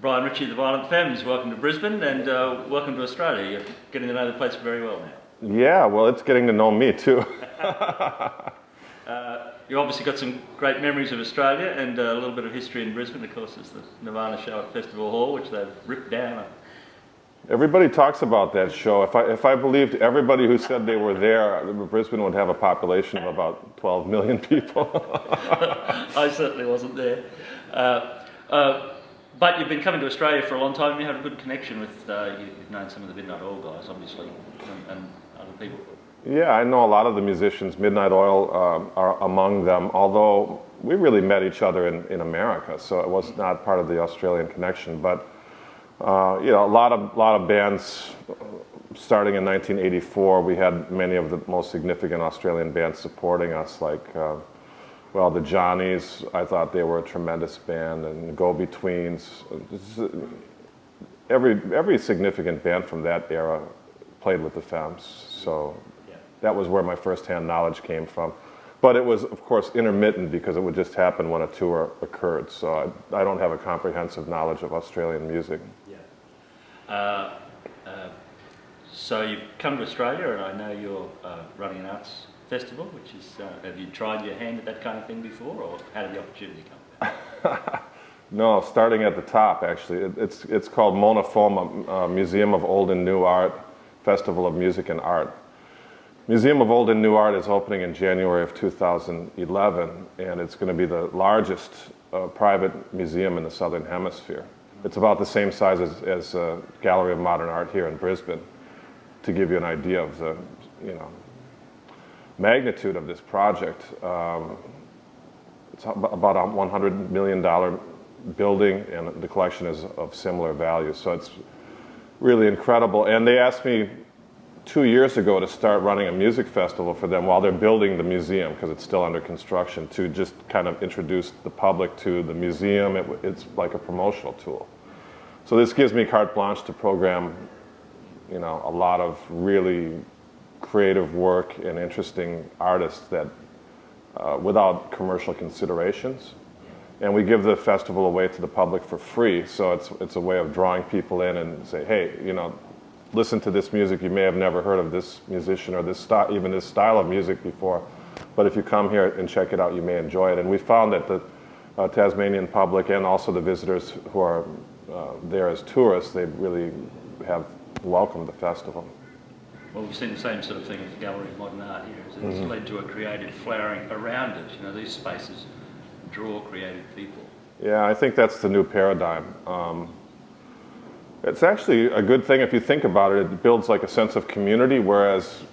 Brian Ritchie, the Violent Femmes, welcome to Brisbane and welcome to Australia. You're getting to know the place very well now. Yeah, well, it's getting to know me too. You obviously got some great memories of Australia and a little bit of history in Brisbane. Of course, there's the Nirvana show at Festival Hall, which they've ripped down. Everybody talks about that show. If I believed everybody who said they were there, Brisbane would have a population of about 12 million people. I certainly wasn't there. But you've been coming to Australia for a long time and you have a good connection with, you've known some of the Midnight Oil guys, obviously, and other people. Yeah, I know a lot of the musicians. Midnight Oil are among them, although we really met each other in America, so it was not part of the Australian connection. But you know, a lot of bands starting in 1984. We had many of the most significant Australian bands supporting us, like well, the Johnnies. I thought they were a tremendous band, and the Go-Betweens. Every significant band from that era played with the Femmes. So that was where my first-hand knowledge came from. But it was, of course, intermittent because it would just happen when a tour occurred. So I don't have a comprehensive knowledge of Australian music. Yeah. So you've come to Australia, and I know you're running an arts festival, which is, have you tried your hand at that kind of thing before, or how did the opportunity come about? No, starting at the top, actually. It's called Monofoma, Museum of Old and New Art, Festival of Music and Art. Museum of Old and New Art is opening in January of 2011, and it's going to be the largest private museum in the Southern Hemisphere. It's about the same size as Gallery of Modern Art here in Brisbane, to give you an idea of the, magnitude of this project. It's about a $100 million building, and the collection is of similar value. So it's really incredible. And they asked me 2 years ago to start running a music festival for them while they're building the museum, because it's still under construction, to just kind of introduce the public to the museum. It's like a promotional tool. So this gives me carte blanche to program, a lot of really creative work and interesting artists that without commercial considerations. And we give the festival away to the public for free, so it's a way of drawing people in and say, hey, listen to this music. You may have never heard of this musician or this even this style of music before, but if you come here and check it out, you may enjoy it. And we found that the Tasmanian public and also the visitors who are there as tourists, they really have welcomed the festival. Well, we've seen the same sort of thing at the Gallery of Modern Art here. It's led to a creative flowering around it. These spaces draw creative people. Yeah, I think that's the new paradigm. It's actually a good thing if you think about it. It builds like a sense of community, whereas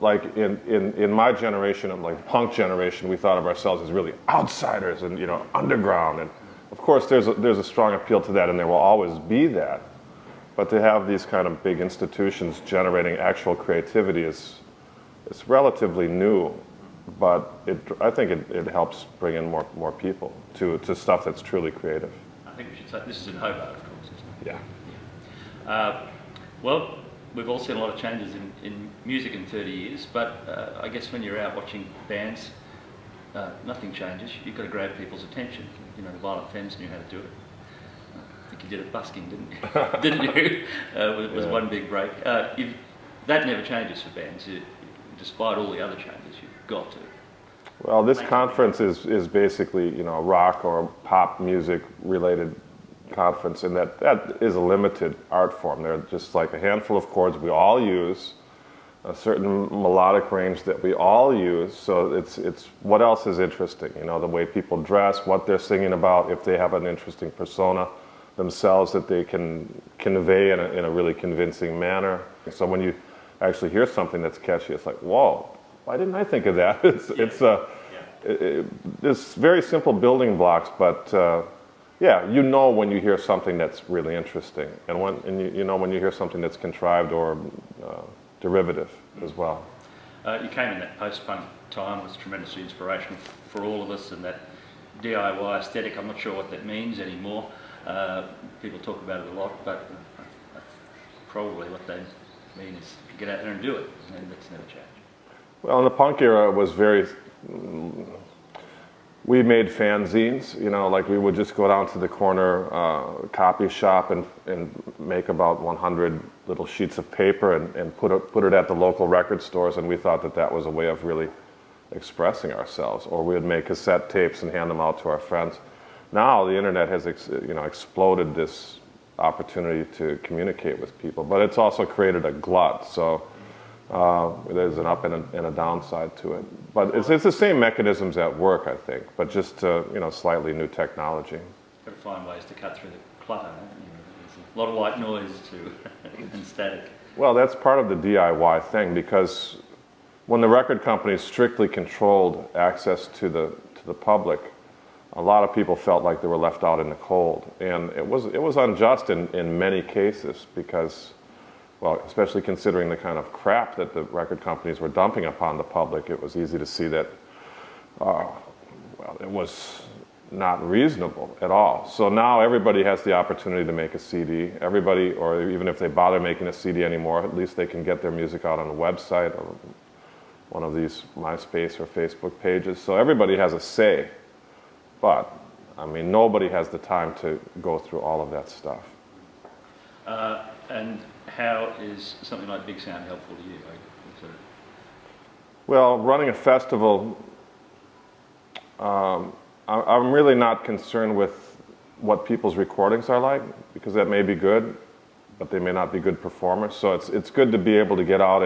like in my generation, like punk generation, we thought of ourselves as really outsiders and underground. And of course there's a strong appeal to that, and there will always be that. But to have these kind of big institutions generating actual creativity it's relatively new, but I think it helps bring in more people to stuff that's truly creative. I think we should say this is in Hobart, of course, isn't it? Yeah. Well, we've all seen a lot of changes in music in 30 years, but I guess when you're out watching bands, nothing changes. You've got to grab people's attention. The Violent Femmes knew how to do it. I think you did it busking, didn't you? Didn't you? It was one big break. That never changes for bands. Despite all the other changes, you've got to. Well, this conference is basically rock or pop music related conference, and that is a limited art form. There are just like a handful of chords we all use, a certain melodic range that we all use. So it's what else is interesting? The way people dress, what they're singing about, if they have an interesting persona themselves that they can convey in a really convincing manner. So when you actually hear something that's catchy, it's like, whoa, why didn't I think of that? It's very simple building blocks, but yeah, when you hear something that's really interesting, and when you hear something that's contrived or derivative as well. You came in that post-punk time, was tremendously inspirational for all of us, and that DIY aesthetic. I'm not sure what that means anymore. People talk about it a lot, but probably what they mean is get out there and do it, and that's never changed. Well, in the punk era, it was very we made fanzines, you know, like we would just go down to the corner copy shop and make about 100 little sheets of paper and put it at the local record stores, and we thought that that was a way of really expressing ourselves. Or we would make cassette tapes and hand them out to our friends. Now the internet has exploded this opportunity to communicate with people, but it's also created a glut. So there's an up and a downside to it. But it's the same mechanisms at work, I think, but just slightly new technology. Got to find ways to cut through the clutter. There's a lot of white noise too, and static. Well, that's part of the DIY thing, because when the record companies strictly controlled access to the public, a lot of people felt like they were left out in the cold, and it was unjust in many cases, because, well, especially considering the kind of crap that the record companies were dumping upon the public, it was easy to see that, well, it was not reasonable at all. So now everybody has the opportunity to make a CD. Everybody, or even if they bother making a CD anymore, at least they can get their music out on a website or one of these MySpace or Facebook pages. So everybody has a say. But, I mean, nobody has the time to go through all of that stuff. And how is something like Big Sound helpful to you? Well, running a festival, I'm really not concerned with what people's recordings are like, because that may be good, but they may not be good performers. So it's good to be able to get out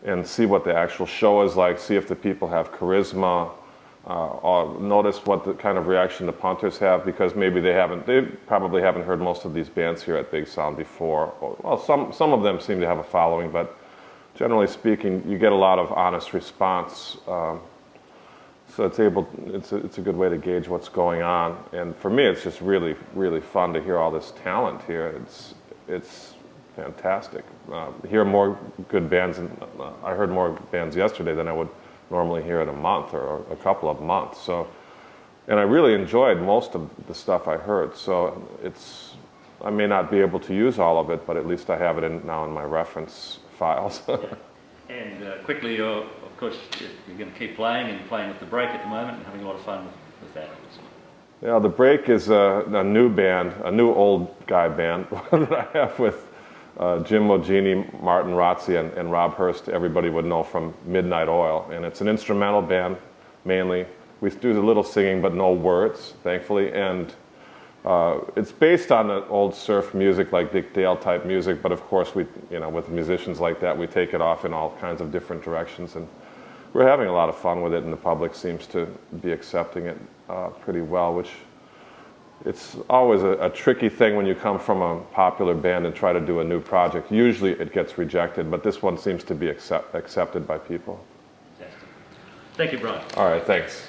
and see what the actual show is like, see if the people have charisma, notice what the kind of reaction the punters have, because maybe they probably haven't heard most of these bands here at Big Sound before. Well, some of them seem to have a following, but generally speaking, you get a lot of honest response. So it's a good way to gauge what's going on. And for me, it's just really, really fun to hear all this talent here. It's fantastic. Hear more good bands, and I heard more bands yesterday than I would normally hear in a month or a couple of months. So, and I really enjoyed most of the stuff I heard. So I may not be able to use all of it, but at least I have it now in my reference files. And quickly, of course, you're going to keep playing, and playing with The Break at the moment, and having a lot of fun with that. Yeah, The Break is a new band, a new old guy band that I have with Jim Mogini, Martin Rotzi, and Rob Hurst. Everybody would know from Midnight Oil. And it's an instrumental band, mainly. We do a little singing, but no words, thankfully. And it's based on the old surf music, like Dick Dale type music, but of course, with musicians like that, we take it off in all kinds of different directions. And we're having a lot of fun with it, and the public seems to be accepting it pretty well, which it's always a tricky thing when you come from a popular band and try to do a new project. Usually it gets rejected, but this one seems to be accepted by people. Fantastic. Thank you, Brian. All right, thanks.